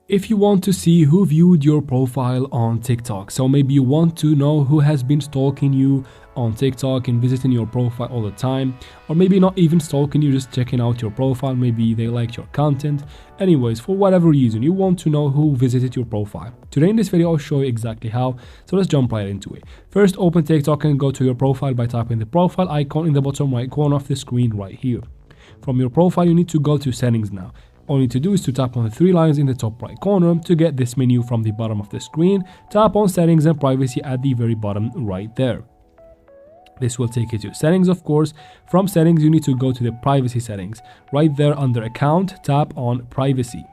If you want to see who viewed your profile on TikTok, so maybe you want to know who has been stalking you on TikTok and visiting your profile all the time, or maybe not even stalking you, just checking out your profile, maybe they liked your content. Anyways, for whatever reason, you want to know who visited your profile. Today in this video, I'll show you exactly how, so let's jump right into it. First, open TikTok and go to your profile by tapping the profile icon in the bottom right corner of the screen right here. From your profile, you need to go to settings now. All you need to do is to tap on the three lines in the top right corner to get this menu from the bottom of the screen. Tap on settings and privacy at the very bottom right there. This will take you to settings, of course. From settings, you need to go to the privacy settings. Right there under account, tap on privacy.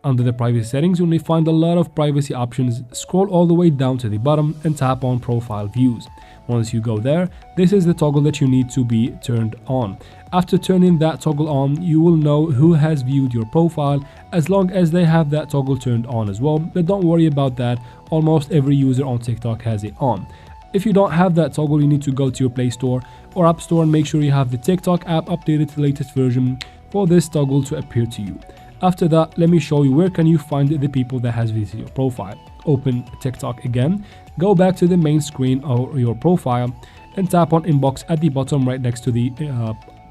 Under the privacy settings, you will find a lot of privacy options. Scroll all the way down to the bottom and tap on profile views. Once you go there, this is the toggle that you need to be turned on. After turning that toggle on, you will know who has viewed your profile as long as they have that toggle turned on as well. But don't worry about that, almost every user on TikTok has it on. If you don't have that toggle, you need to go to your Play Store or App Store and make sure you have the TikTok app updated to the latest version for this toggle to appear to you. After that, let me show you where can you find the people that has visited your profile. Open TikTok again, go back to the main screen or your profile and tap on inbox at the bottom right next to the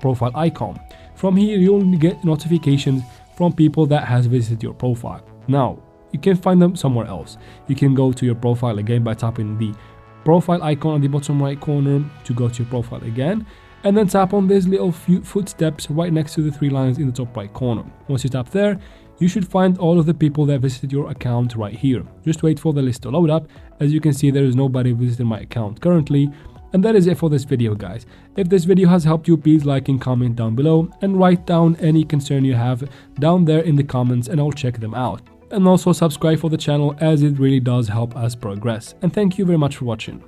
profile icon. From here, you'll get notifications from people that has visited your profile. Now, you can find them somewhere else. You can go to your profile again by tapping the profile icon at the bottom right corner to go to your profile again, and then tap on these little few footsteps right next to the three lines in the top right corner. Once you tap there, you should find all of the people that visited your account right here. Just wait for the list to load up. As you can see, there is nobody visiting my account currently. And that is it for this video, guys. If this video has helped you, please like and comment down below and write down any concern you have down there in the comments and I'll check them out. And also subscribe for the channel as it really does help us progress. And thank you very much for watching.